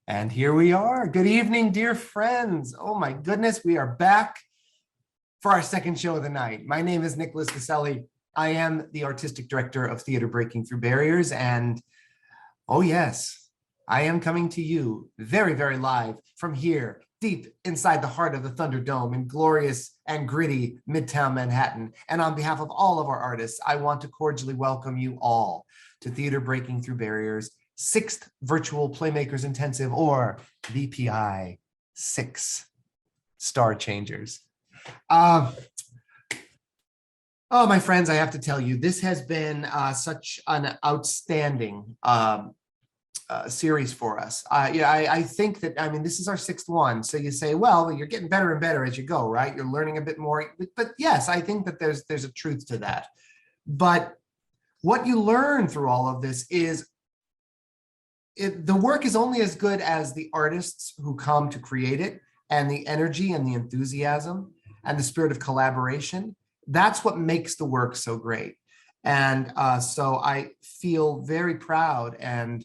And here we are. Good evening, dear friends. Oh my goodness, we are back for our second show of the night. My name is Nicholas Vaselli. I am the artistic director of Theater Breaking Through Barriers. And oh yes, I am coming to you very, very live from here, deep inside the heart of the Thunderdome in glorious and gritty Midtown Manhattan. And on behalf of all of our artists, I want to cordially welcome you all to Theater Breaking Through Barriers, 6th Virtual Playmakers Intensive, or VPI 6 Star Changers. Oh, my friends, I have to tell you, this has been such an outstanding series for us. I think that, this is our 6th one. So you say, well, you're getting better and better as you go, right? You're learning a bit more. But yes, I think that there's a truth to that. But what you learn through all of this is the work is only as good as the artists who come to create it, and the energy and the enthusiasm and the spirit of collaboration. That's what makes the work so great. And so I feel very proud and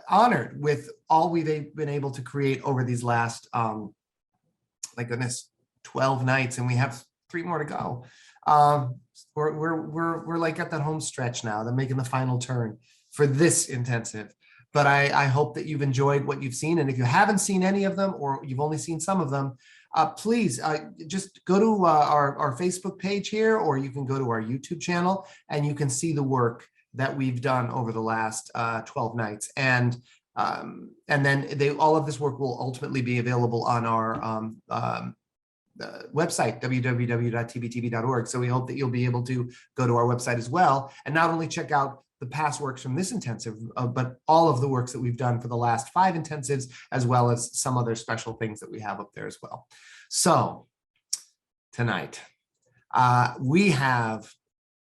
honored with all we've been able to create over these last, my goodness, 12 nights, and we have 3 more to go. We're like at that home stretch now. They're making the final turn for this intensive. But I hope that you've enjoyed what you've seen. And if you haven't seen any of them, or you've only seen some of them, please just go to our Facebook page here, or you can go to our YouTube channel, and you can see the work that we've done over the last 12 nights. And then all of this work will ultimately be available on our website, www.tbtv.org. So we hope that you'll be able to go to our website as well, and not only check out the past works from this intensive, but all of the works that we've done for the last 5 intensives, as well as some other special things that we have up there as well. So tonight, we have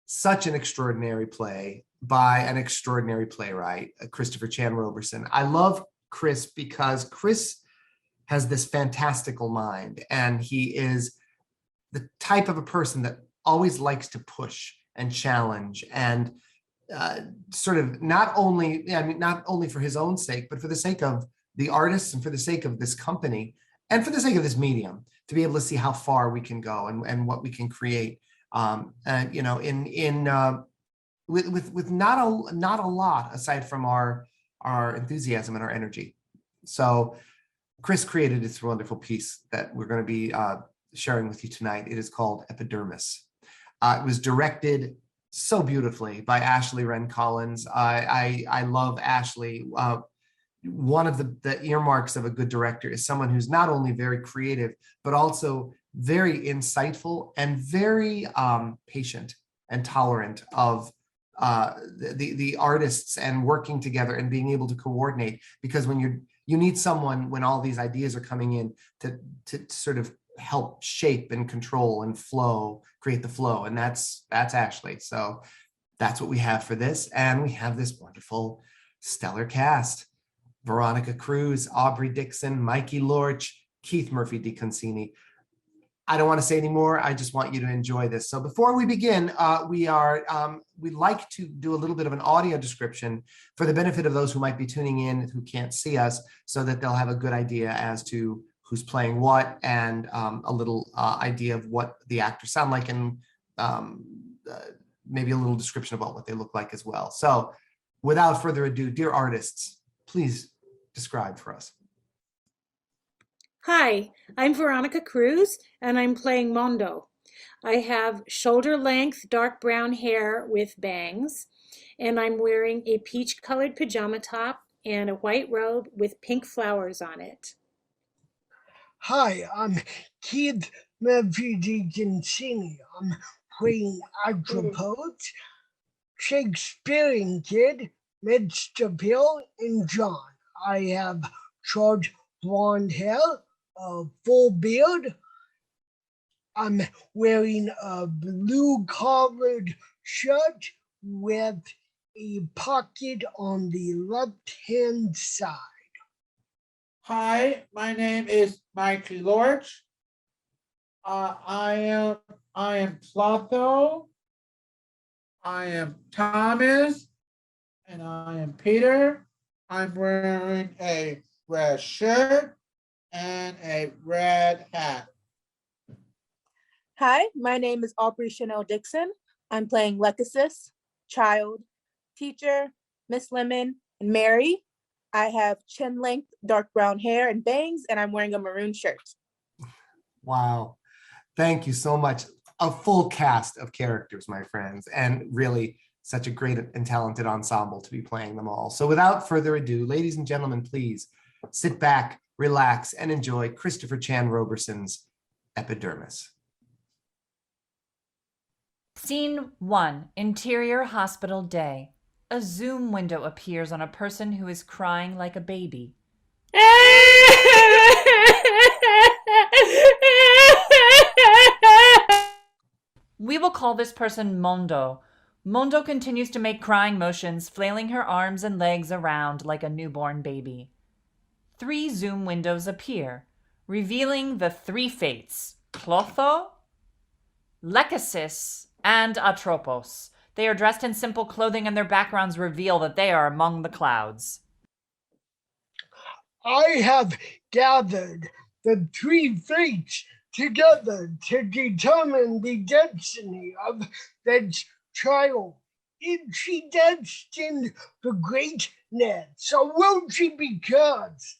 such an extraordinary play by an extraordinary playwright, Christopher Chan Roberson. I love Chris because Chris has this fantastical mind, and he is the type of a person that always likes to push and challenge and sort of not only for his own sake, but for the sake of the artists and for the sake of this company and for the sake of this medium, to be able to see how far we can go and what we can create. And with not a lot aside from our enthusiasm and our energy. So Chris created this wonderful piece that we're going to be sharing with you tonight. It is called Epidermis. It was directed so beautifully by Ashley Wren Collins. I love Ashley. One of the earmarks of a good director is someone who's not only very creative, but also very insightful and very patient and tolerant of the artists, and working together and being able to coordinate. Because when you need someone, when all these ideas are coming in, to sort of help shape and control and create the flow, and that's Ashley. So that's what we have for this, and we have this wonderful stellar cast: Veronica, Cruz, Aubree, Dixon, Mikey, Lorch, Keith, Murfee-Deconcini. I don't want to say any more. I just want you to enjoy this. So before we begin, we'd like to do a little bit of an audio description for the benefit of those who might be tuning in who can't see us, so that they'll have a good idea as to who's playing what, and a little idea of what the actors sound like, and maybe a little description about what they look like as well. So without further ado, dear artists, please describe for us. Hi, I'm Veronica Cruz, and I'm playing Mondo. I have shoulder-length dark brown hair with bangs, and I'm wearing a peach-colored pajama top and a white robe with pink flowers on it. Hi, I'm Keith Murfee-Deconcini. I'm playing Atropos, Shakespearean Kid, Mr. Pill, and John. I have short blonde hair, a full beard. I'm wearing a blue collared shirt with a pocket on the left-hand side. Hi, my name is Mikey Lorch. I am Plotho. I am Thomas, and I am Peter. I'm wearing a red shirt, and a red hat. Hi, my name is Aubree Dixon. I'm playing Lecasis, Child, Teacher, Miss Lemon, and Mary. I have chin length, dark brown hair and bangs, and I'm wearing a maroon shirt. Wow. Thank you so much. A full cast of characters, my friends, and really such a great and talented ensemble to be playing them all. So without further ado, ladies and gentlemen, please sit back, relax, and enjoy Christopher Chan Roberson's Epidermis. Scene 1, Interior Hospital Day. A zoom window appears on a person who is crying like a baby. We will call this person Mondo. Mondo continues to make crying motions, flailing her arms and legs around like a newborn baby. 3 zoom windows appear, revealing the 3 fates, Clotho, Lecasis, and Atropos. They are dressed in simple clothing and their backgrounds reveal that they are among the clouds. I have gathered the 3 fates together to determine the destiny of this child. Is she destined for greatness, or will she be cursed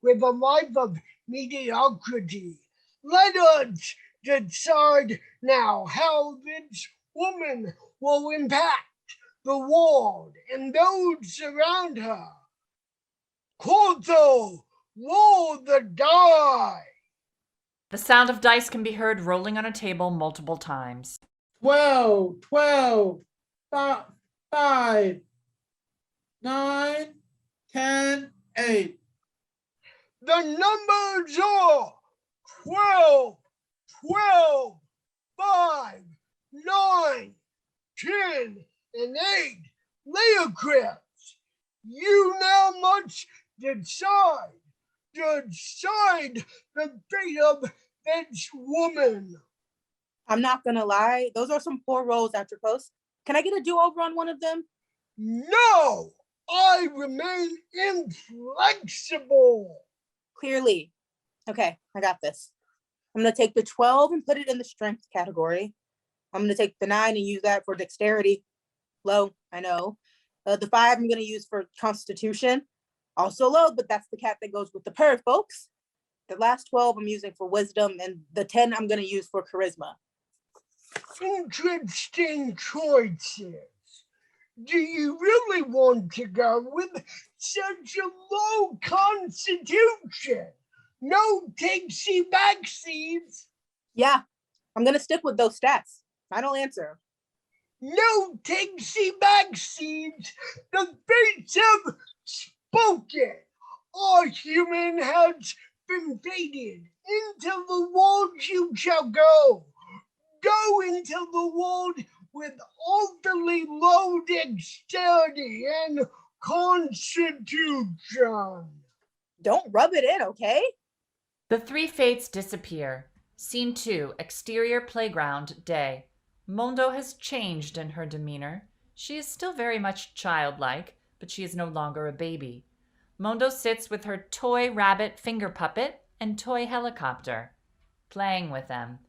with a life of mediocrity? Let us decide now how this woman will impact the world and those around her. Clotho, roll the die. The sound of dice can be heard rolling on a table multiple times. 12, 5, 9, 10, 8. The numbers are 12, 12, 5, 9, 10, and 8. Leocris, you now must decide the fate of this woman. I'm not gonna lie, those are some poor rolls, Atropos. Can I get a do-over on one of them? No, I remain inflexible. Clearly. Okay, I got this. I'm gonna take the 12 and put it in the strength category. I'm gonna take the 9 and use that for dexterity. Low, I know. The 5 I'm gonna use for constitution. Also low, but that's the cat that goes with the purr, folks. The last 12 I'm using for wisdom, and the 10 I'm gonna use for charisma. Interesting choices. Do you really want to go with such a low constitution? No takesy backsies. Yeah, I'm gonna stick with those stats. Final answer. No takesy backsies. The fates have spoken. Our human has been fated. Into the world you shall go. Go into the world with awfully low dexterity and constitution. Don't rub it in, okay? The 3 fates disappear. Scene 2, Exterior Playground Day. Mondo has changed in her demeanor. She is still very much childlike, but she is no longer a baby. Mondo sits with her toy rabbit finger puppet and toy helicopter, playing with them.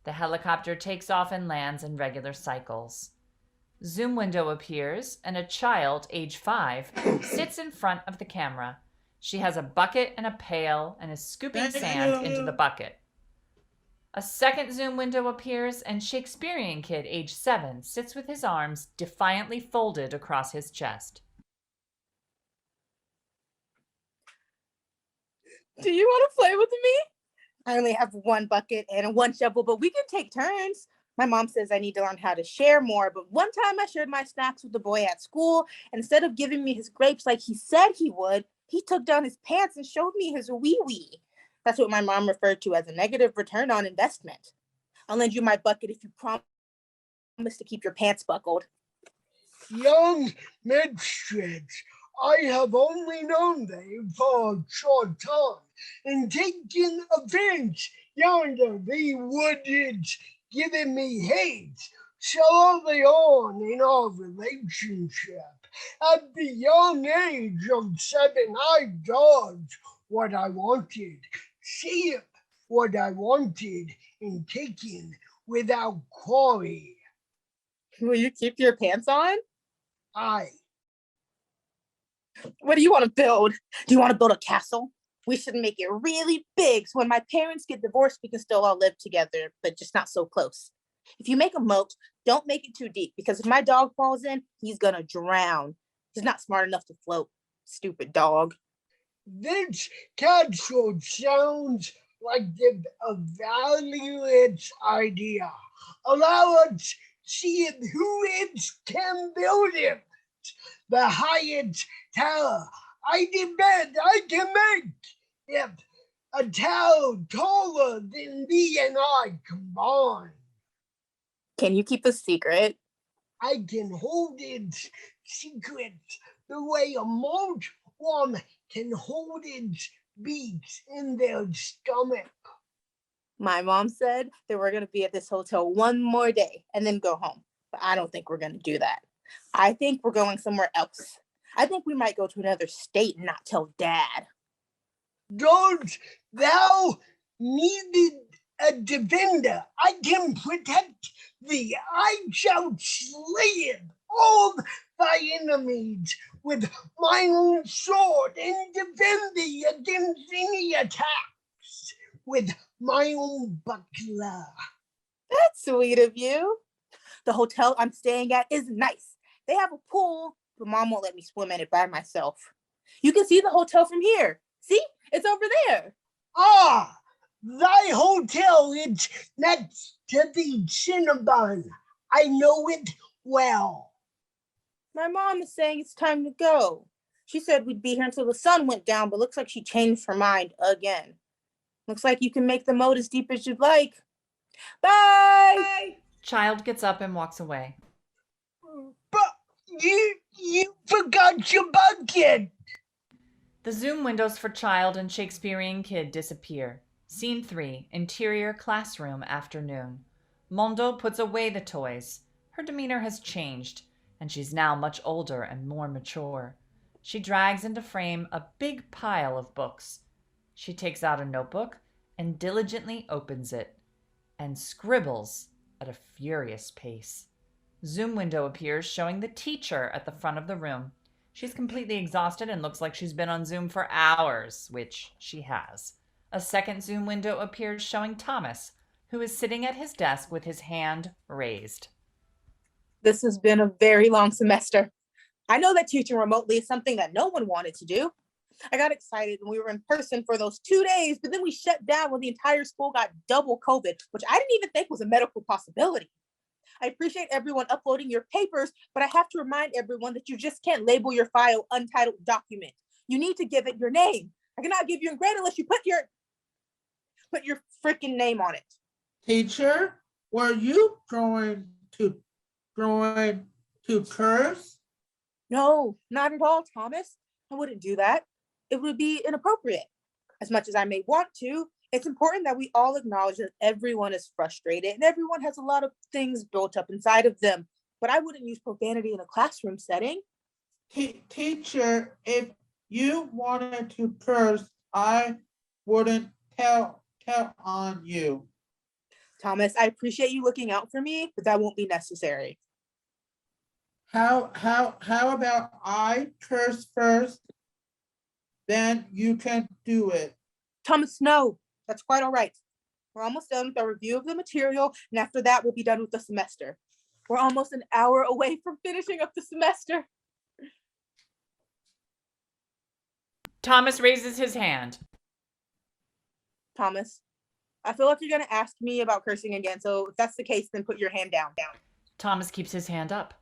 The helicopter takes off and lands in regular cycles. Zoom window appears, and a child, age 5, sits in front of the camera. She has a bucket and a pail and is scooping sand into the bucket. A second zoom window appears, and Shakespearean kid, age 7, sits with his arms defiantly folded across his chest. Do you want to play with me? I only have 1 bucket and 1 shovel, but we can take turns. My mom says I need to learn how to share more, but one time I shared my snacks with the boy at school, and instead of giving me his grapes like he said he would, he took down his pants and showed me his wee-wee. That's what my mom referred to as a negative return on investment. I'll lend you my bucket if you promise to keep your pants buckled. Young mistress, I have only known thee for a short time, and taking offense yonder thee wouldst giving me hate so early on in our relationship. At the young age of 7, I dodged what I wanted, see what I wanted, and taken without quarry. Will you keep your pants on? I What do you want to build? Do you want to build a castle? We should make it really big so when my parents get divorced, we can still all live together, but just not so close. If you make a moat, don't make it too deep because if my dog falls in, he's gonna drown. He's not smart enough to float. Stupid dog. This castle sounds like the evaluates idea. Allow us see who it can build it. The highest tower. I demand I can make it a tower taller than thee and I combined. Can you keep a secret? I can hold its secret the way a moat one can hold its beats in their stomach. My mom said that we're gonna be at this hotel one more day and then go home. But I don't think we're gonna do that. I think we're going somewhere else. I think we might go to another state and not tell Dad. Don't thou needed a defender? I can protect thee. I shall slay all thy enemies with my own sword and defend thee against any attacks with my own buckler. That's sweet of you. The hotel I'm staying at is nice. They have a pool, but Mom won't let me swim in it by myself. You can see the hotel from here. See? It's over there. Ah, thy hotel is next to the Cinnabon. I know it well. My mom is saying it's time to go. She said we'd be here until the sun went down, but looks like she changed her mind again. Looks like you can make the moat as deep as you'd like. Bye! Child gets up and walks away. But you forgot your bucket. The Zoom windows for Child and Shakespearean Kid disappear. Scene 3, interior classroom, afternoon. Mondo puts away the toys. Her demeanor has changed, and she's now much older and more mature. She drags into frame a big pile of books. She takes out a notebook and diligently opens it, and scribbles at a furious pace. Zoom window appears showing the teacher at the front of the room. She's completely exhausted and looks like she's been on Zoom for hours, which she has. A second Zoom window appears showing Thomas, who is sitting at his desk with his hand raised. This has been a very long semester. I know that teaching remotely is something that no one wanted to do. I got excited when we were in person for those 2 days, but then we shut down when the entire school got double COVID, which I didn't even think was a medical possibility. I appreciate everyone uploading your papers, but I have to remind everyone that you just can't label your file untitled document. You need to give it your name. I cannot give you a grade unless you put your freaking name on it. Teacher, were you going to curse? No, not at all, Thomas. I wouldn't do that. It would be inappropriate. As much as I may want to, it's important that we all acknowledge that everyone is frustrated and everyone has a lot of things built up inside of them. But I wouldn't use profanity in a classroom setting. Teacher, if you wanted to curse, I wouldn't tell on you. Thomas, I appreciate you looking out for me, but that won't be necessary. How about I curse first, then you can do it. Thomas, no, that's quite all right. We're almost done with our review of the material, and after that, we'll be done with the semester. We're almost an hour away from finishing up the semester. Thomas raises his hand. Thomas, I feel like you're going to ask me about cursing again, so if that's the case, then put your hand down. Thomas keeps his hand up.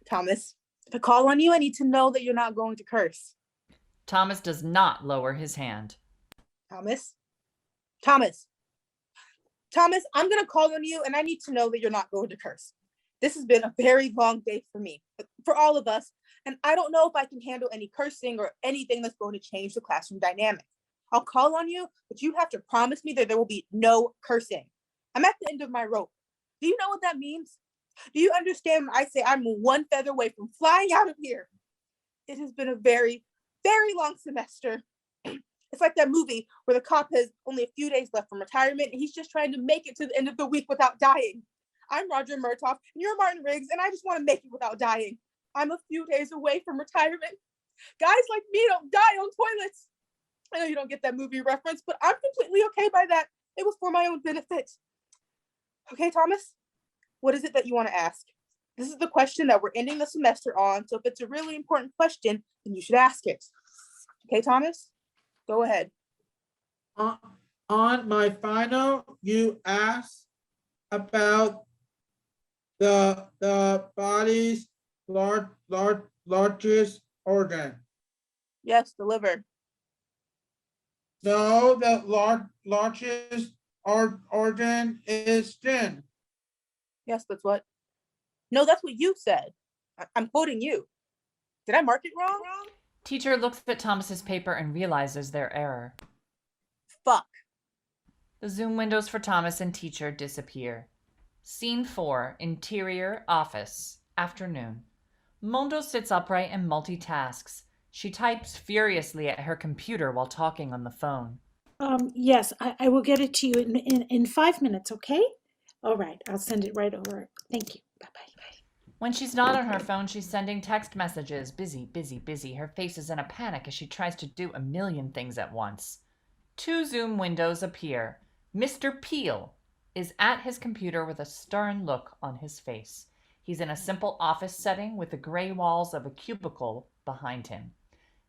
Thomas, if I call on you, I need to know that you're not going to curse. Thomas does not lower his hand. Thomas, I'm going to call on you, and I need to know that you're not going to curse. This has been a very long day for me, for all of us, and I don't know if I can handle any cursing or anything that's going to change the classroom dynamic. I'll call on you, but you have to promise me that there will be no cursing. I'm at the end of my rope. Do you know what that means? Do you understand when I say I'm one feather away from flying out of here? It has been a very, very long semester. It's like that movie where the cop has only a few days left from retirement and he's just trying to make it to the end of the week without dying. I'm Roger Murtaugh and you're Martin Riggs and I just want to make it without dying. I'm a few days away from retirement. Guys like me don't die on toilets. I know you don't get that movie reference, but I'm completely okay by that. It was for my own benefit. Okay, Thomas, what is it that you want to ask? This is the question that we're ending the semester on, so if it's a really important question, then you should ask it. Okay, Thomas, go ahead. On my final, you asked about the body's largest organ. Yes, the liver. No, the largest organ is skin. Yes, that's what. No, that's what you said. I'm quoting you. Did I mark it wrong? Teacher looks at Thomas's paper and realizes their error. Fuck. The Zoom windows for Thomas and teacher disappear. Scene 4, interior office, afternoon. Mondo sits upright and multitasks. She types furiously at her computer while talking on the phone. Yes, I will get it to you in 5 minutes, okay? All right, I'll send it right over. Thank you. Bye-bye. When she's not on her phone, she's sending text messages. Busy, busy, busy. Her face is in a panic as she tries to do a million things at once. 2 Zoom windows appear. Mr. Peel is at his computer with a stern look on his face. He's in a simple office setting with the gray walls of a cubicle behind him.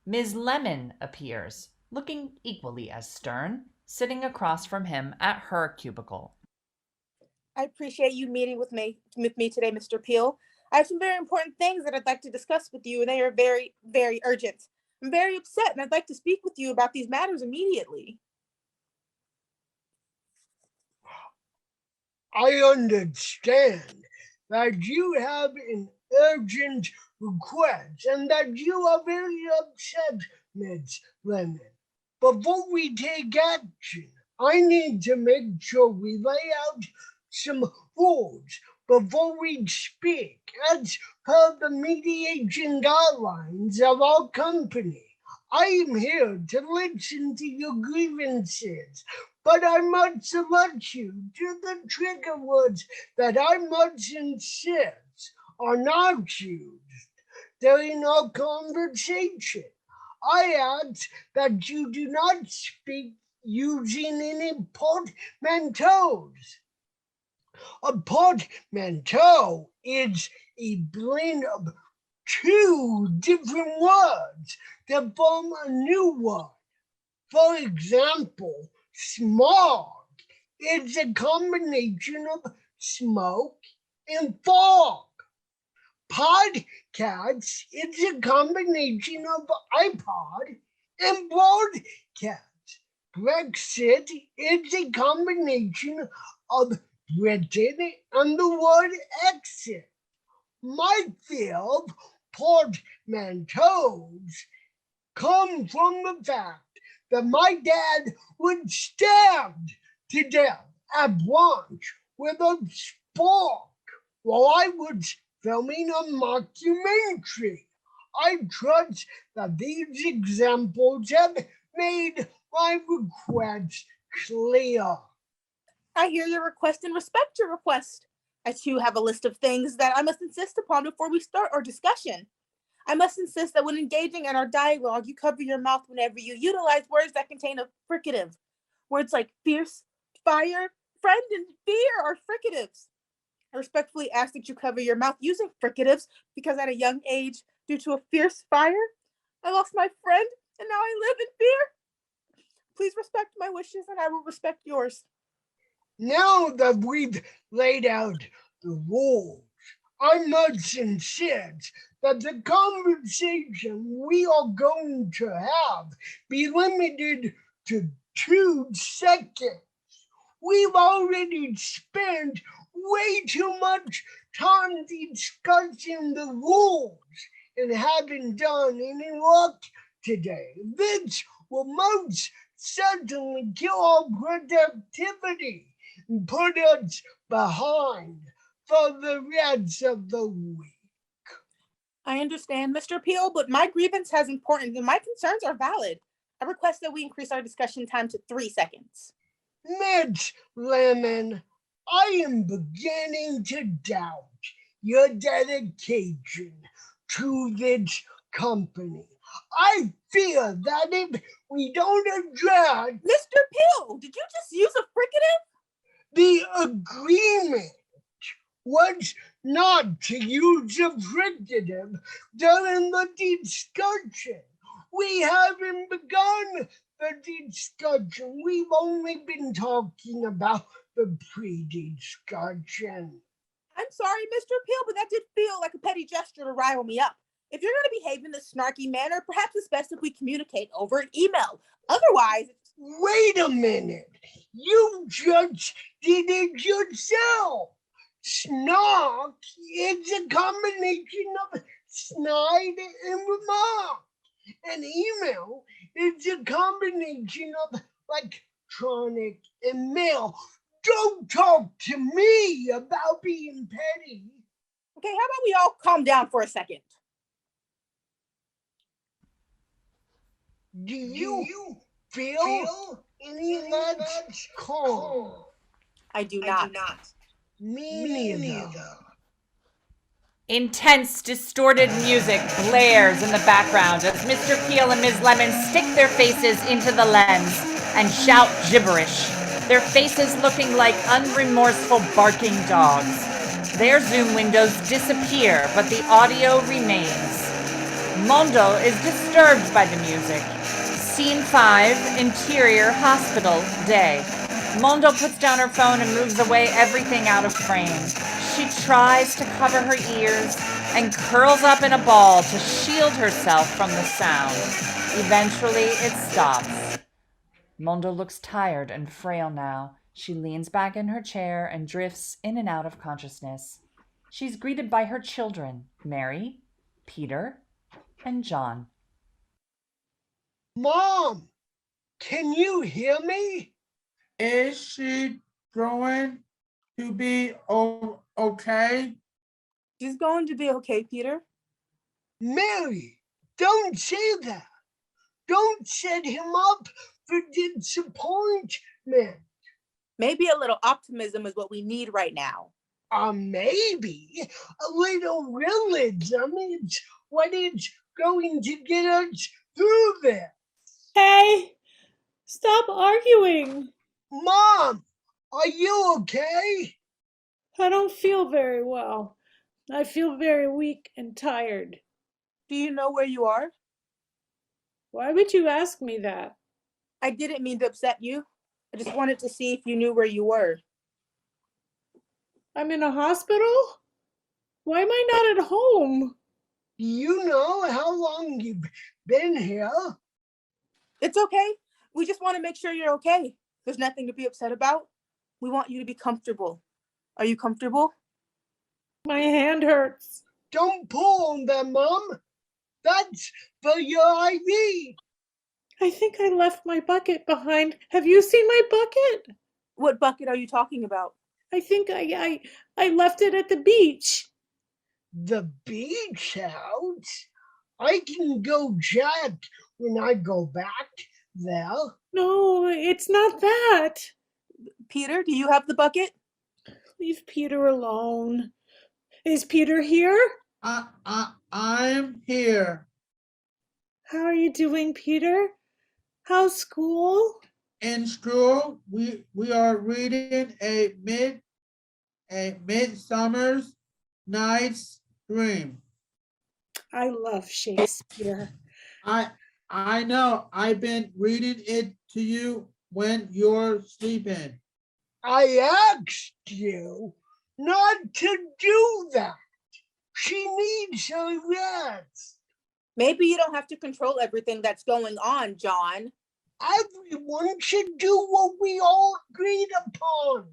Ms. Lemon appears, looking equally as stern, sitting across from him at her cubicle. I appreciate you meeting with me today, Mr. Peel. I have some very important things that I'd like to discuss with you, and they are very, very urgent. I'm very upset, and I'd like to speak with you about these matters immediately. I understand that you have an urgent request and that you are very upset, Ms. Lemon. Before we take action, I need to make sure we lay out some rules before we speak as per the mediation guidelines of our company. I am here to listen to your grievances, but I must alert you to the trigger words that I must insist are not used during our conversation. I ask that you do not speak using any portmanteaus. A portmanteau is a blend of 2 different words that form a new word. For example, smog is a combination of smoke and fog. Podcast is a combination of iPod and broadcast. Brexit is a combination of Britain and the word exit. My fear of portmanteaus come from the fact that my dad was stabbed to death at lunch with a spark while I was filming a mockumentary. I trust that these examples have made my request clear. I hear your request and respect your request. I too have a list of things that I must insist upon before we start our discussion. I must insist that when engaging in our dialogue, you cover your mouth whenever you utilize words that contain a fricative. Words like fierce, fire, friend, and fear are fricatives. I respectfully ask that you cover your mouth using fricatives because at a young age, due to a fierce fire, I lost my friend and now I live in fear. Please respect my wishes and I will respect yours. Now that we've laid out the rules, I must insist that the conversation we are going to have be limited to 2 seconds. We've already spent way too much time discussing the rules and haven't done any work today. This will most certainly kill our productivity and put us behind. for the rest of the week. I understand, Mr. Peel, but my grievance has importance and my concerns are valid. I request that we increase our discussion time to 3 seconds. Miss Lemon, I am beginning to doubt your dedication to this company. I fear that if we don't address Mr. Peel, did you just use a fricative? the agreement was not to use a fricative during the discussion. We haven't begun the discussion. We've only been talking about the pre-discussion. I'm sorry, Mr. Peel, but that did feel like a petty gesture to rile me up. If you're going to behave in this snarky manner, perhaps it's best if we communicate over an email. Otherwise, Wait a minute. You just did it yourself. Snark is a combination of snide and remark. An email is a combination of electronic and mail. Don't talk to me about being petty. okay, how about we all calm down for a second? Do you feel any much calm? I do not. Me neither. Intense, distorted music blares in the background as Mr. Peel and Ms. Lemon stick their faces into the lens and shout gibberish, their faces looking like unremorseful barking dogs. Their Zoom windows disappear, but the audio remains. Mondo is disturbed by the music. Scene 5, Interior Hospital, Day. Mondo puts down her phone and moves away everything out of frame. She tries to cover her ears and curls up in a ball to shield herself from the sound. Eventually, it stops. Mondo looks tired and frail now. She leans back in her chair and drifts in and out of consciousness. She's greeted by her children, Mary, Peter, and John. Mom, can you hear me? Is she going to be okay? She's going to be okay, Peter. Mary, don't say that. Don't set him up for disappointment. Maybe a little optimism is what we need right now. Maybe a little realism is what is going to get us through this. Hey, stop arguing. Mom, are you okay? I don't feel very well. I feel very weak and tired. Do you know where you are? Why would you ask me that? I didn't mean to upset you. I just wanted to see if you knew where you were. I'm in a hospital? Why am I not at home? Do you know how long you've been here? It's okay. We just want to make sure you're okay. There's nothing to be upset about. We want you to be comfortable. Are you comfortable? My hand hurts. Don't pull on them, Mom. That's for your IV. I think I left my bucket behind. Have you seen my bucket? What bucket are you talking about? I think I left it at the beach. The beach house? I can go check when I go back there. No, it's not that. Peter, do you have the bucket? Leave Peter alone. Is Peter here? I'm here. How are you doing, Peter? How's school? In school, we are reading a Midsummer's Night's Dream. I love Shakespeare. I know. I've been reading it to you when you're sleeping. I asked you not to do that. She needs her rest. Maybe you don't have to control everything that's going on, John. Everyone should do what we all agreed upon.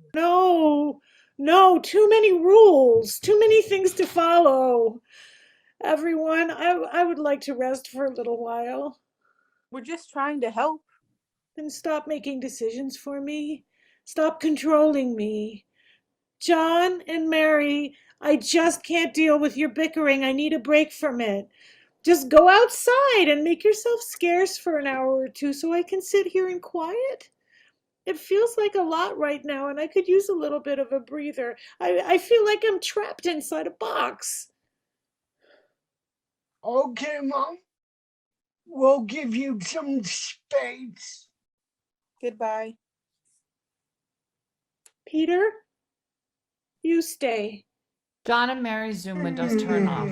No, too many rules, too many things to follow. Everyone, I would like to rest for a little while. We're just trying to help. Then stop making decisions for me. Stop controlling me. John and Mary, I just can't deal with your bickering. I need a break from it. Just go outside and make yourself scarce for an hour or two so I can sit here in quiet. It feels like a lot right now, and I could use a little bit of a breather. I feel like I'm trapped inside a box. Okay, Mom. We'll give you some space. Goodbye. Peter, you stay. John and Mary's Zoom windows turn off.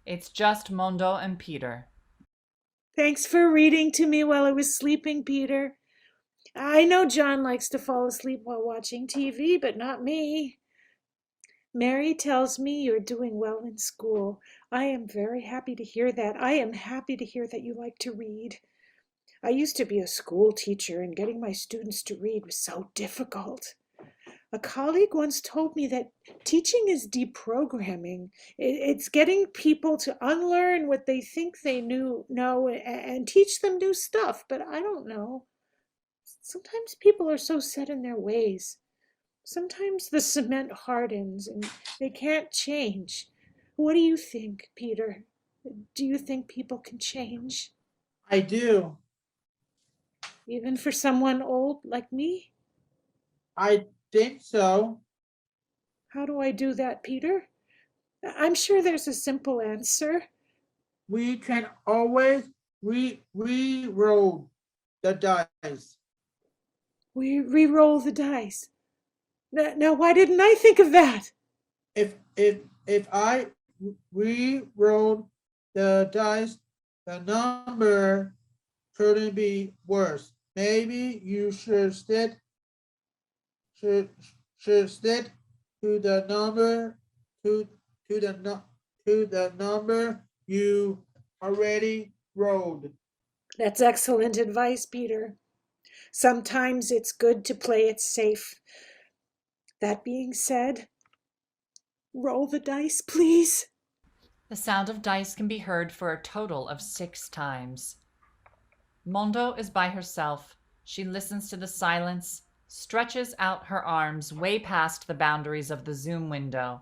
It's just Mondo and Peter. Thanks for reading to me while I was sleeping, Peter. I know John likes to fall asleep while watching TV, but not me. Mary tells me you're doing well in school. I am very happy to hear that. I am happy to hear that you like to read. I used to be a school teacher, and getting my students to read was so difficult. A colleague once told me that teaching is deprogramming. It's getting people to unlearn what they think they know and teach them new stuff, but I don't know. Sometimes people are so set in their ways. Sometimes the cement hardens and they can't change. What do you think, Peter? Do you think people can change? I do. Even for someone old like me? I think so. How do I do that, Peter? I'm sure there's a simple answer. We can always re-roll the dice. We re-roll the dice. Now, why didn't I think of that? If I re-rolled the dice, the number couldn't be worse. Maybe you should stick to the number to the number you already rolled. That's excellent advice, Peter. Sometimes it's good to play it safe. That being said, roll the dice, please. The sound of dice can be heard for a total of 6 times. Mondo is by herself. She listens to the silence, stretches out her arms way past the boundaries of the Zoom window,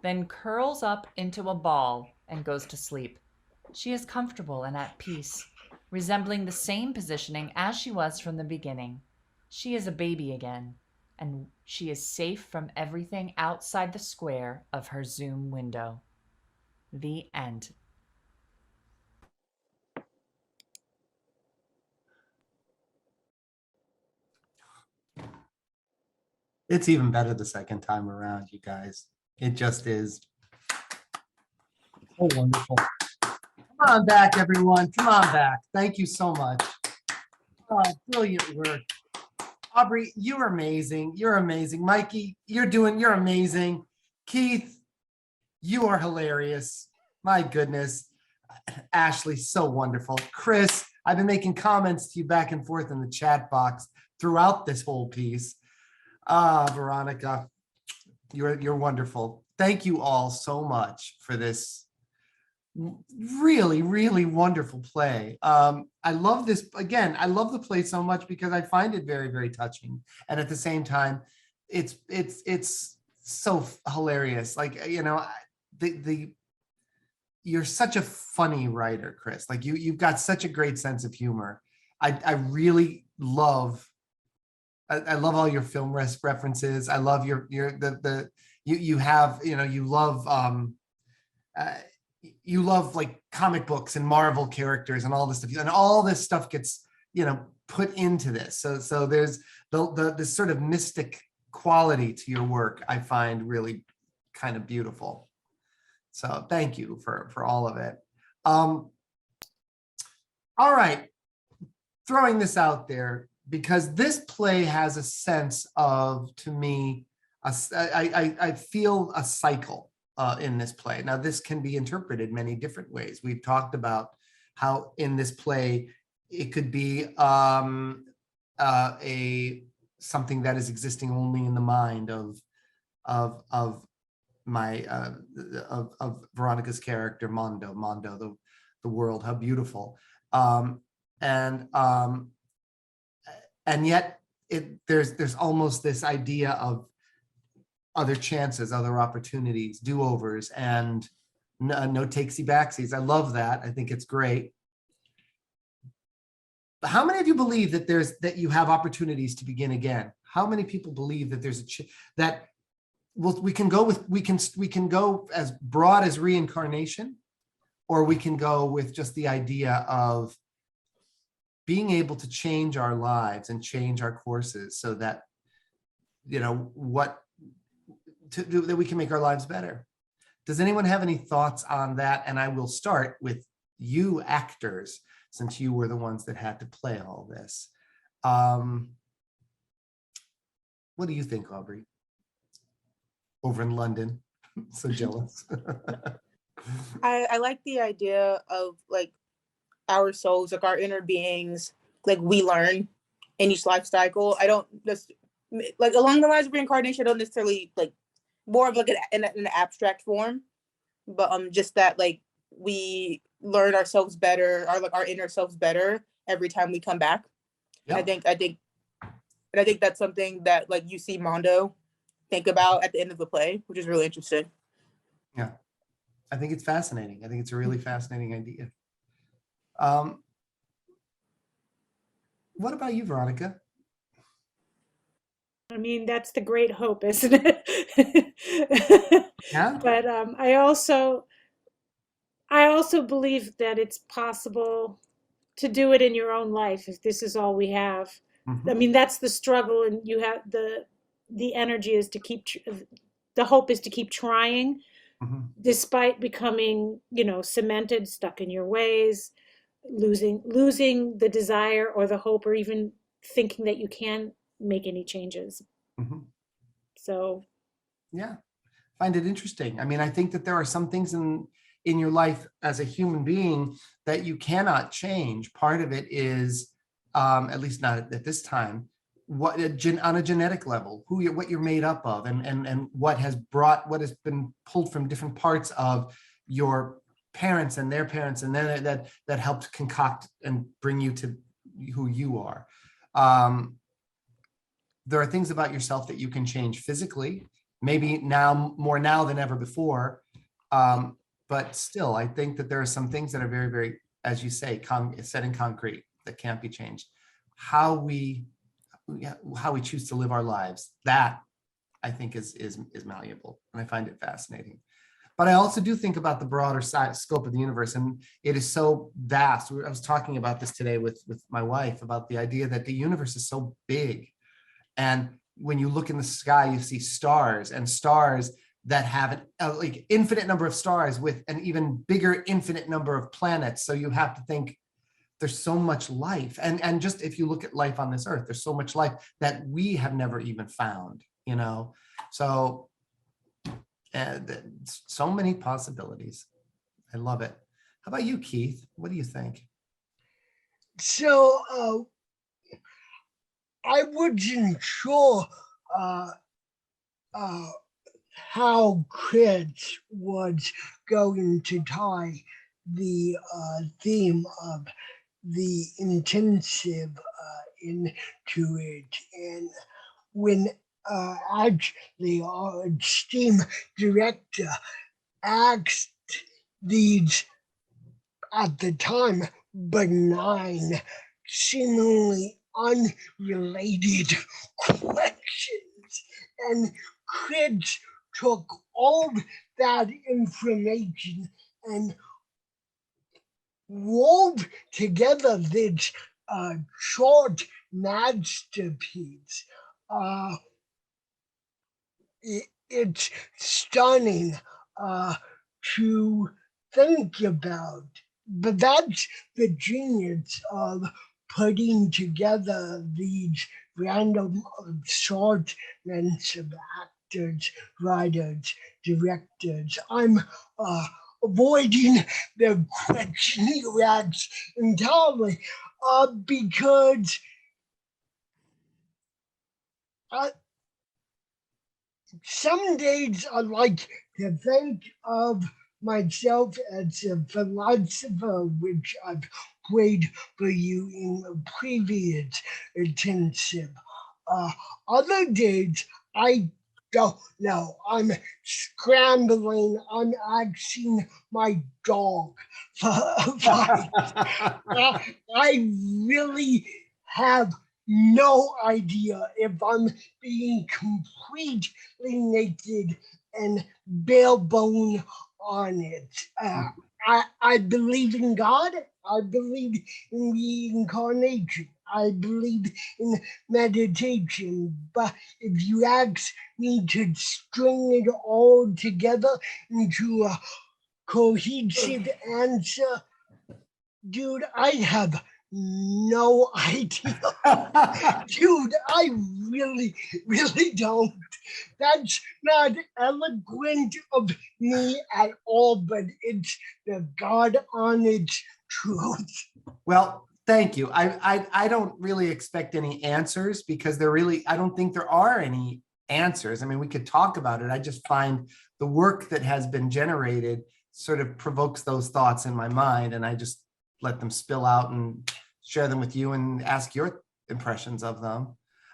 then curls up into a ball and goes to sleep. She is comfortable and at peace, resembling the same positioning as she was from the beginning. She is a baby again, and she is safe from everything outside the square of her Zoom window. The end. It's even better the second time around, you guys. It just is. Oh, wonderful. Come on back, everyone. Come on back. Thank you so much. Oh, brilliant work. Aubree, you're amazing. You're amazing. Mikey, you're amazing. Keith, you are hilarious. My goodness. Ashley, so wonderful. Chris, I've been making comments to you back and forth in the chat box throughout this whole piece. Veronica, you're wonderful. Thank you all so much for this really, really wonderful play. I love this. Again, I love the play so much because I find it very, very touching. And at the same time, it's so hilarious. Like, you know, you're such a funny writer, Chris. Like you've got such a great sense of humor. I really love. I love all your film references. I love you have, you know, you love like comic books and Marvel characters and all this stuff, and all this stuff gets, you know, put into this. So there's this sort of mystic quality to your work I find really kind of beautiful. So thank you for all of it. All right, throwing this out there, because this play has a sense of, to me, I feel a cycle in this play. Now, this can be interpreted many different ways. We've talked about how in this play, it could be something that is existing only in the mind of Veronica's character, Mondo, the world, how beautiful. And yet there's almost this idea of other chances, other opportunities, do-overs, and no takesy backsies. I love that. I think it's great. But how many of you believe that you have opportunities to begin again? How many people believe that there's that we can go as broad as reincarnation, or we can go with just the idea of being able to change our lives and change our courses so that, that we can make our lives better. Does anyone have any thoughts on that? And I will start with you actors, since you were the ones that had to play all this. What do you think, Aubree? Over in London, so jealous. I like the idea of like our souls, like our inner beings, like we learn in each life cycle. I don't just like along the lines of reincarnation. I don't necessarily like more of like an abstract form, but just that like we learn ourselves better, our inner selves better every time we come back. Yep. And I think that's something that like you see Mondo think about at the end of the play, which is really interesting. Yeah, I think it's fascinating. I think it's a really fascinating idea. What about you, Veronica? I mean, that's the great hope, isn't it? Yeah. But I also believe that it's possible to do it in your own life if this is all we have. Mhm. I mean, that's the struggle, and you have the energy is to keep, the hope is to keep trying, Mhm. despite becoming, cemented, stuck in your ways, losing the desire or the hope, or even thinking that you can make any changes. Mhm. So Yeah, find it interesting. I mean, I think that there are some things in your life as a human being that you cannot change. Part of it is, at least not at this time, what on a genetic level, what you're made up of, and what has been pulled from different parts of your parents and their parents, and then that helped concoct and bring you to who you are. There are things about yourself that you can change physically, maybe more now than ever before. But still, I think that there are some things that are very, very, as you say, set in concrete that can't be changed. How we choose to live our lives, that I think is malleable, and I find it fascinating. But I also do think about the broader scope of the universe, and it is so vast. I was talking about this today with my wife about the idea that the universe is so big, and when you look in the sky, you see stars, and stars that have an like infinite number of stars with an even bigger infinite number of planets. So you have to think there's so much life, and just if you look at life on this earth, there's so much life that we have never even found. So so many possibilities. I love it. How about you, Keith? What do you think? So I wasn't sure how Chris was going to tie the theme of the intensive into it. And when actually our STEAM director asked these, at the time, benign, seemingly unrelated questions, and Chris took all that information and wove together this short masterpiece. It's stunning to think about, but that's the genius of putting together these random assortments of actors, writers, directors. I'm avoiding the question you asked entirely because some days I like to think of myself as a philosopher, which I've played for you in the previous intensive. Other days I don't know. I'm scrambling. I'm asking my dog for advice. I really have no idea if I'm being completely naked and bare bone on it. I believe in God. I believe in reincarnation. I believe in meditation. But if you ask me to string it all together into a cohesive answer, dude, I have no idea. Dude, I really, really don't. That's not eloquent of me at all, but it's the God-honored truth. Well, thank you. I don't really expect any answers because I don't think there are any answers. I mean, we could talk about it. I just find the work that has been generated sort of provokes those thoughts in my mind, and I just let them spill out and share them with you and ask your impressions of them.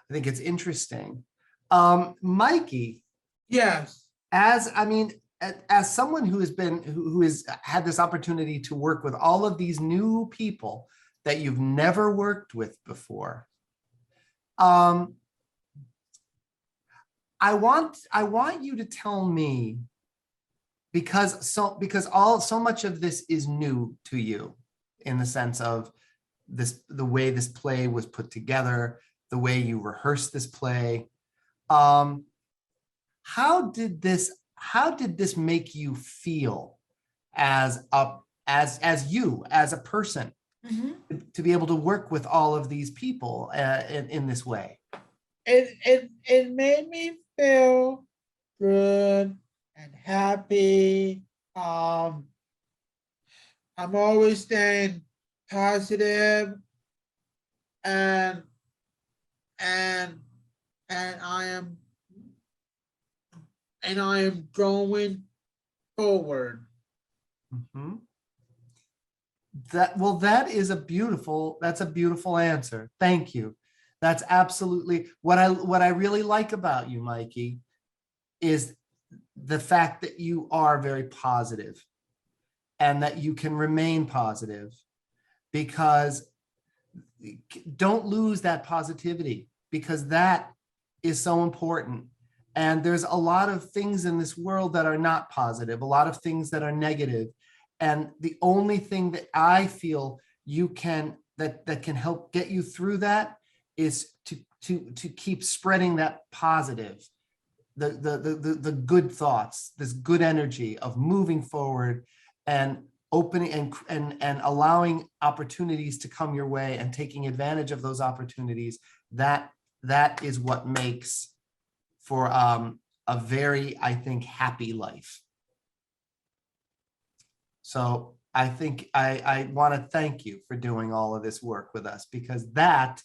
I think it's interesting. Mikey, Yes. as someone who has had this opportunity to work with all of these new people that you've never worked with before, I want you to tell me, because so much of this is new to you, in the sense of the way this play was put together, the way you rehearsed this play. How did this make you feel as you as a person, to be able to work with all of these people in this way? It made me feel good and happy. I'm always staying positive, and I am going forward. Mm-hmm. That is a beautiful answer. Thank you. That's absolutely what I really like about you, Mikey, is the fact that you are very positive and that you can remain positive, because don't lose that positivity, because that is so important. And there's a lot of things in this world that are not positive, a lot of things that are negative. And the only thing that I feel that can help get you through that is to keep spreading that positive, the good thoughts, this good energy of moving forward and opening and allowing opportunities to come your way and taking advantage of those opportunities. That is what makes for a very, I think, happy life. So I think I want to thank you for doing all of this work with us, because that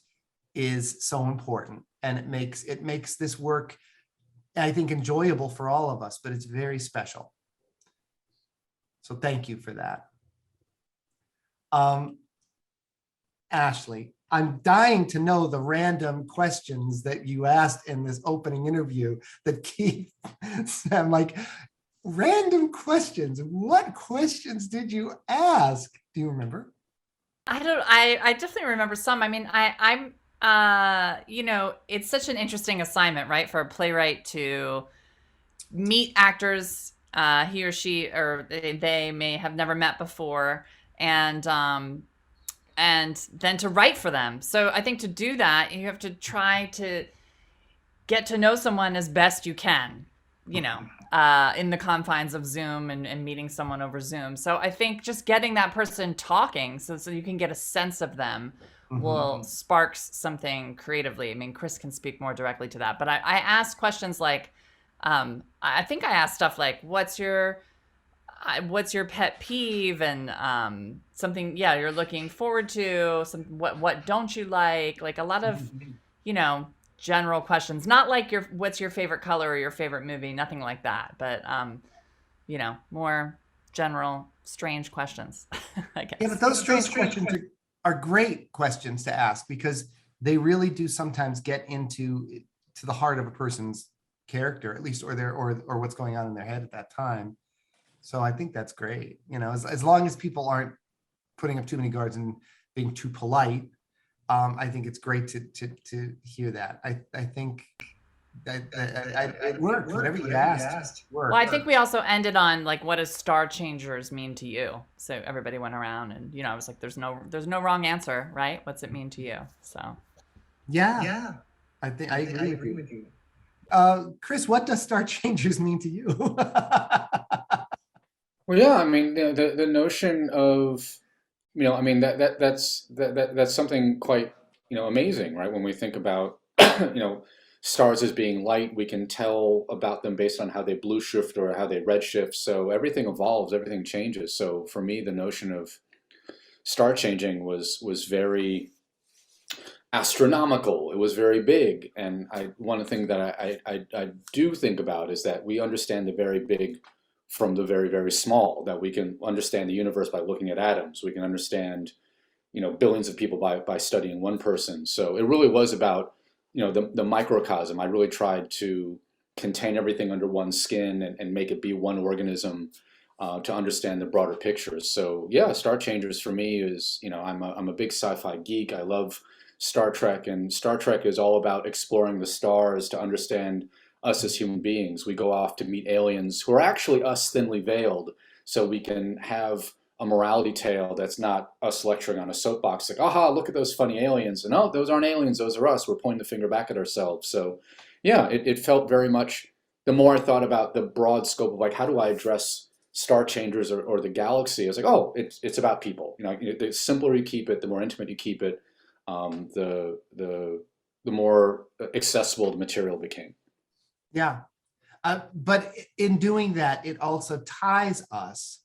is so important, and it makes this work, I think, enjoyable for all of us, but it's very special. So thank you for that. Ashley, I'm dying to know the random questions that you asked in this opening interview that Keith said. I'm like, random questions. What questions did you ask? Do you remember? I definitely remember some. I mean, I'm it's such an interesting assignment, right? For a playwright to meet actors he or she or they may have never met before, and then to write for them. So I think to do that, you have to try to get to know someone as best you can, in the confines of Zoom and meeting someone over Zoom. So I think just getting that person talking so you can get a sense of them will spark something creatively. I mean, Chris can speak more directly to that. But I asked questions like, I think I asked stuff like, what's your pet peeve, and something, you're looking forward to, what don't you like a lot of, general questions, not like what's your favorite color or your favorite movie, nothing like that, but more general, strange questions, I guess. Yeah, but those strange questions are great questions to ask, because they really do sometimes get to the heart of a person's character, at least, or their or what's going on in their head at that time. So I think that's great. You know, as long as people aren't putting up too many guards and being too polite, I think it's great to hear that. I think that it worked. Whatever you asked worked. Well, I think we also ended on like, what does Star Changers mean to you? So everybody went around, and I was like, there's no wrong answer, right? What's it mean to you? So yeah, I think I agree with you. Chris, what does Star Changers mean to you? Well, yeah, I mean, the notion of, I mean, that's something quite, amazing, right? When we think about, stars as being light, we can tell about them based on how they blue shift or how they red shift. So everything evolves, everything changes. So for me, the notion of star changing was very astronomical. It was very big. And one thing that I do think about is that we understand the very big from the very, very small, that we can understand the universe by looking at atoms. We can understand, billions of people by studying one person. So it really was about, the microcosm. I really tried to contain everything under one skin and make it be one organism to understand the broader pictures. So yeah, Star Changers for me is, I'm a big sci-fi geek. I love Star Trek, and Star Trek is all about exploring the stars to understand us as human beings. We go off to meet aliens who are actually us thinly veiled, so we can have a morality tale that's not us lecturing on a soapbox like, aha, look at those funny aliens, and oh, those aren't aliens, those are us. We're pointing the finger back at ourselves. So yeah, it felt very much, the more I thought about the broad scope of like, how do I address Star Changers or the galaxy, I was like, oh, it's about people. The simpler you keep it, the more intimate you keep it, the more accessible the material became. Yeah. But in doing that, it also ties us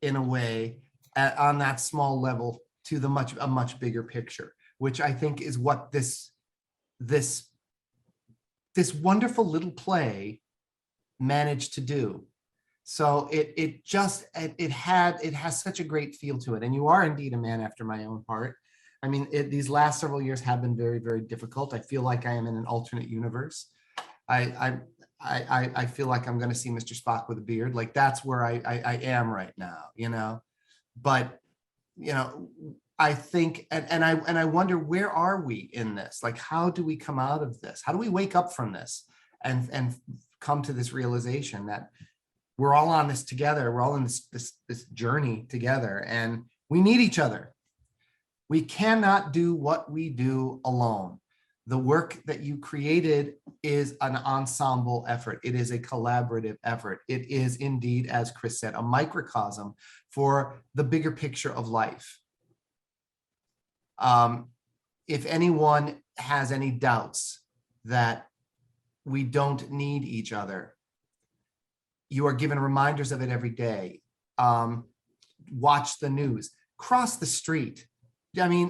in a way on that small level to a much bigger picture, which I think is what this wonderful little play managed to do. So it has such a great feel to it. And you are indeed a man after my own heart. I mean, these last several years have been very, very difficult. I feel like I am in an alternate universe. I feel like I'm going to see Mr. Spock with a beard. Like that's where I am right now, But I think, and I wonder, where are we in this? Like, how do we come out of this? How do we wake up from this and come to this realization that we're all on this together? We're all in this journey together, and we need each other. We cannot do what we do alone. The work that you created is an ensemble effort. It is a collaborative effort. It is indeed, as Chris said, a microcosm for the bigger picture of life. If anyone has any doubts that we don't need each other, you are given reminders of it every day. Watch the news, cross the street. I mean,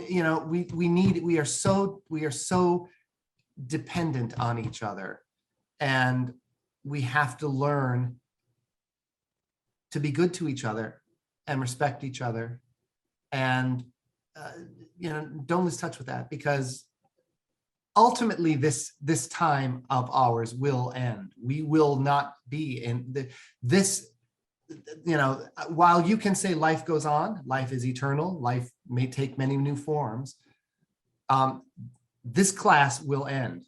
we are so dependent on each other, and we have to learn to be good to each other and respect each other, and don't lose touch with that, because ultimately this time of ours will end. We will not be in this. While you can say life goes on, life is eternal, life may take many new forms, this class will end.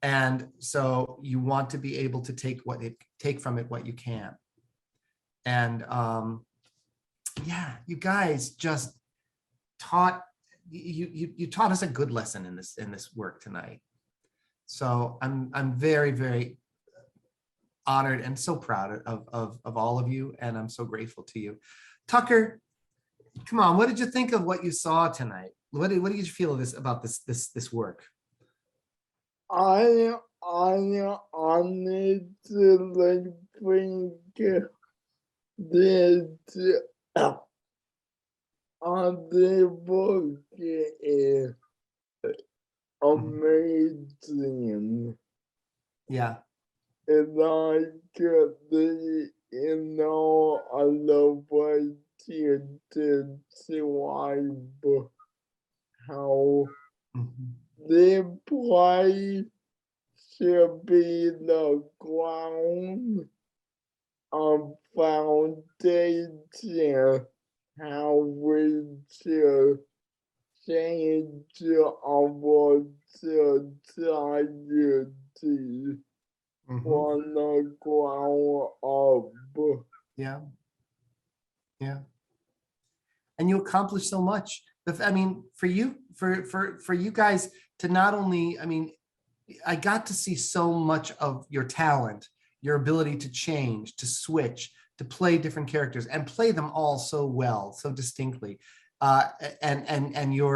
And so you want to be able to take from it what you can. And yeah, you guys just taught us a good lesson in this work tonight. So I'm very, very honored and so proud of all of you, and I'm so grateful to you. Tucker, come on, what did you think of what you saw tonight? What did you feel about this work? I honestly think this other book is amazing. Yeah. And I just, I love what you describe how they play should be the ground of foundation, how we should change our society from the ground up. Yeah. Yeah. And you accomplish so much. I mean, for you guys to not only, I mean, I got to see so much of your talent, your ability to change, to switch, to play different characters and play them all so well, so distinctly. And you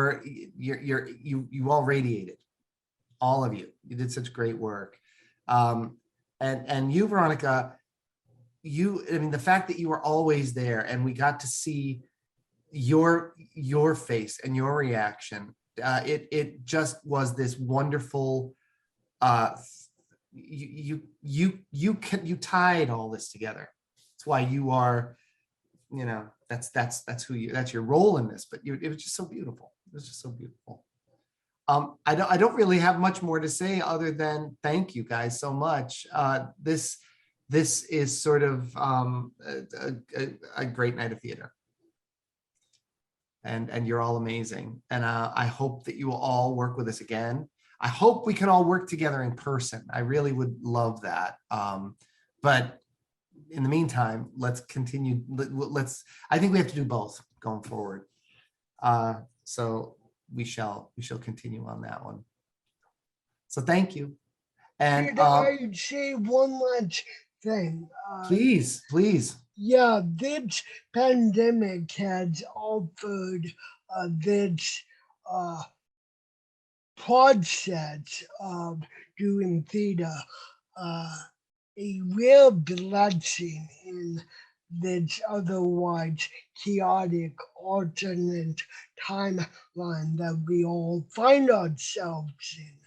all radiated, all of you. You did such great work. And you, Veronica, I mean, the fact that you were always there and we got to see your face and your reaction, it just was this wonderful, you tied all this together. That's why you are, you know, that's who you, that's your role in this, but it was just so beautiful. It was just so beautiful. I don't really have much more to say other than thank you guys so much. This is sort of a great night of theater. And you're all amazing. And I hope that you will all work with us again. I hope we can all work together in person. I really would love that. But in the meantime, let's continue. I think we have to do both going forward. So we shall continue on that one. So thank you. And Could I say one last thing? Please. Yeah, this pandemic has offered this process of doing theater a real blessing in this otherwise chaotic alternate timeline that we all find ourselves in.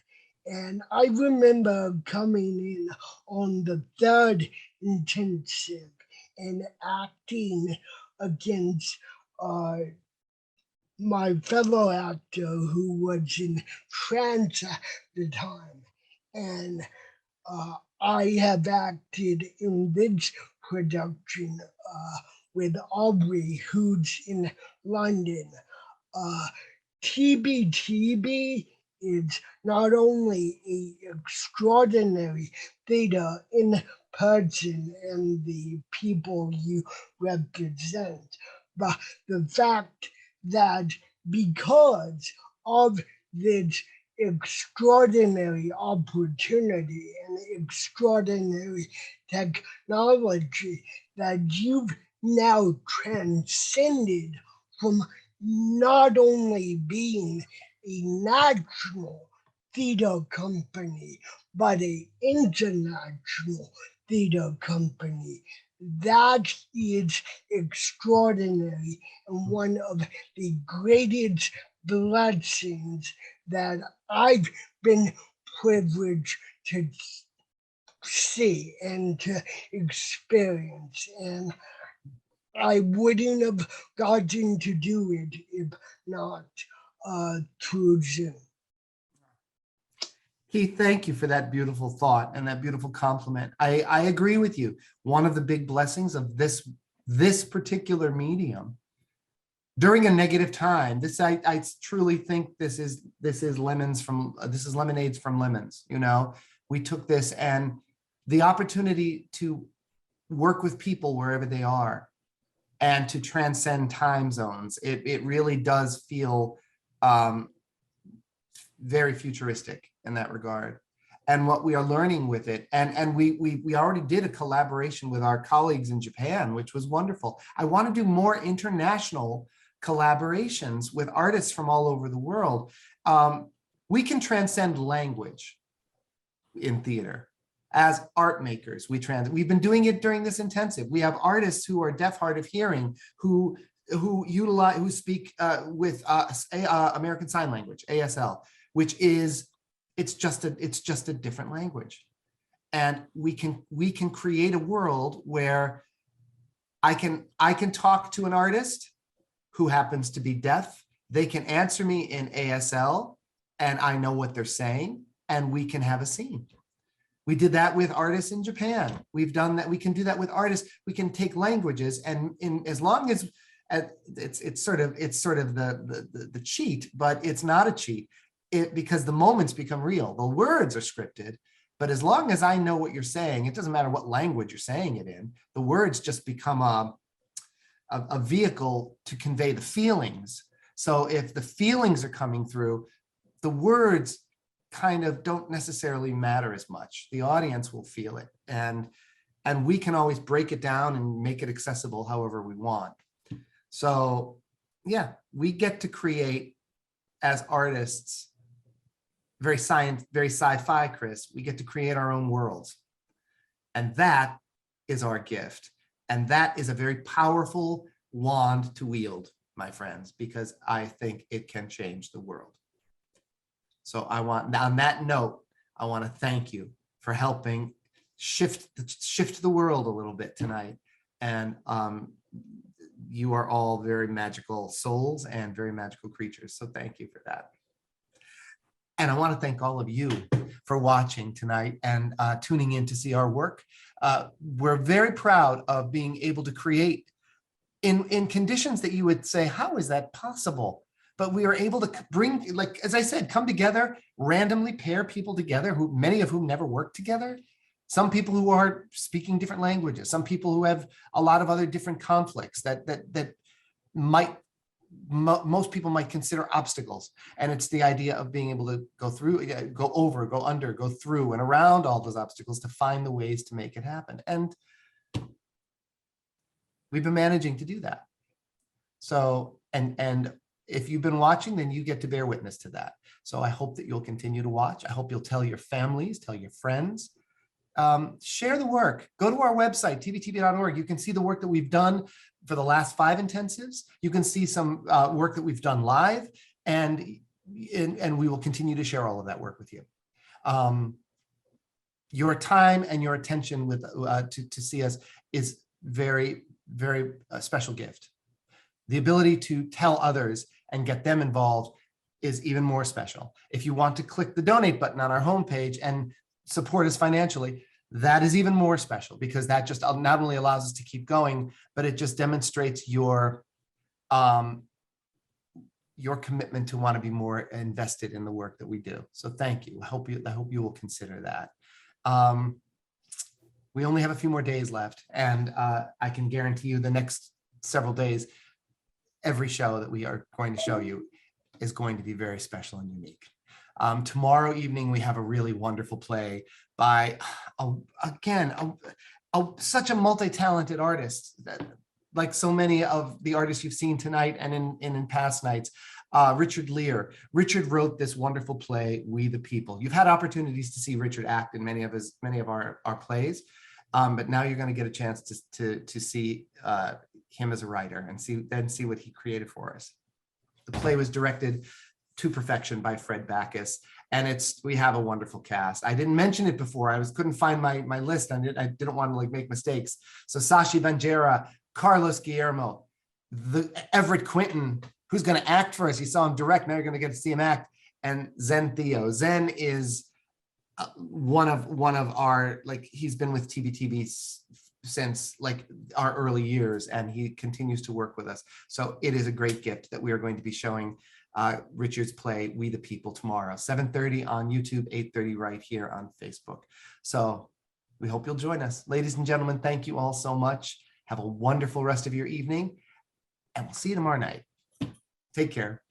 And I remember coming in on the third intensive and acting against my fellow actor who was in trance at the time. And I have acted in this production with Aubree, who's in London. TBTB is not only an extraordinary theater in person and the people you represent, but the fact that because of this extraordinary opportunity and extraordinary technology that you've now transcended from not only being a national theater company, but an international theater company. That is extraordinary and one of the greatest blessings that I've been privileged to see and to experience. And I wouldn't have gotten to do it if not through Zoom. Keith, thank you for that beautiful thought and that beautiful compliment. I agree with you. One of the big blessings of this particular medium during a negative time, I truly think this is lemonades from lemons. You know, we took this and the opportunity to work with people wherever they are and to transcend time zones. It really does feel very futuristic in that regard, and what we are learning with it, and we already did a collaboration with our colleagues in Japan, which was wonderful. I want to do more international collaborations with artists from all over the world. We can transcend language in theater as art makers. We've been doing it during this intensive. We have artists who are deaf, hard of hearing, who speak with American Sign Language, ASL, which is it's just a different language, and we can create a world where I can talk to an artist who happens to be deaf. They can answer me in ASL, and I know what they're saying, and we can have a scene. We did that with artists in Japan. We've done that. We can do that with artists. We can take languages, and as long as it's sort of the cheat, but it's not a cheat. Because the moments become real. The words are scripted, but as long as I know what you're saying, it doesn't matter what language you're saying it in. The words just become a vehicle to convey the feelings. So if the feelings are coming through, the words kind of don't necessarily matter as much. The audience will feel it, and we can always break it down and make it accessible however we want. So yeah, we get to create as artists, very sci-fi, Chris. We get to create our own worlds. And that is our gift. And that is a very powerful wand to wield, my friends, because I think it can change the world. So on that note, I want to thank you for helping shift the world a little bit tonight. And you are all very magical souls and very magical creatures. So thank you for that. And I want to thank all of you for watching tonight and tuning in to see our work. We're very proud of being able to create in conditions that you would say, how is that possible? But we are able to bring, like, as I said, come together, randomly pair people together, many of whom never worked together. Some people who are speaking different languages, some people who have a lot of other different conflicts that most people might consider obstacles. And it's the idea of being able to go through, go over, go under, go through and around all those obstacles to find the ways to make it happen. And we've been managing to do that. So, and if you've been watching, then you get to bear witness to that. So I hope that you'll continue to watch. I hope you'll tell your families, tell your friends, share the work. Go to our website, tvtv.org. You can see the work that we've done for the last 5 intensives. You can see some work that we've done live, and we will continue to share all of that work with you. Your time and your attention with to see us is very, very special gift. The ability to tell others and get them involved is even more special. If you want to click the donate button on our homepage and support us financially, that is even more special, because that just not only allows us to keep going, but it just demonstrates your commitment to want to be more invested in the work that we do. So thank you. I hope you will consider that. We only have a few more days left, and I can guarantee you the next several days, every show that we are going to show you is going to be very special and unique. Tomorrow evening, we have a really wonderful play by, such a multi-talented artist, like so many of the artists you've seen tonight and in past nights. Richard Lear. Richard wrote this wonderful play, We the People. You've had opportunities to see Richard act in many of our plays, but now you're going to get a chance to see him as a writer and see what he created for us. The play was directed to perfection by Fred Backus, and we have a wonderful cast. I didn't mention it before. couldn't find my list, and I didn't want to make mistakes. So Sashi Banjera, Carlos Guillermo, Everett Quinton, who's going to act for us. You saw him direct. Now you're going to get to see him act. And Zen Theo. Zen is one of our, he's been with TBTB since our early years, and he continues to work with us. So it is a great gift that we are going to be showing Richard's play, We the People, tomorrow, 7:30 on YouTube, 8:30 right here on Facebook. So we hope you'll join us. Ladies and gentlemen, thank you all so much. Have a wonderful rest of your evening, and we'll see you tomorrow night. Take care.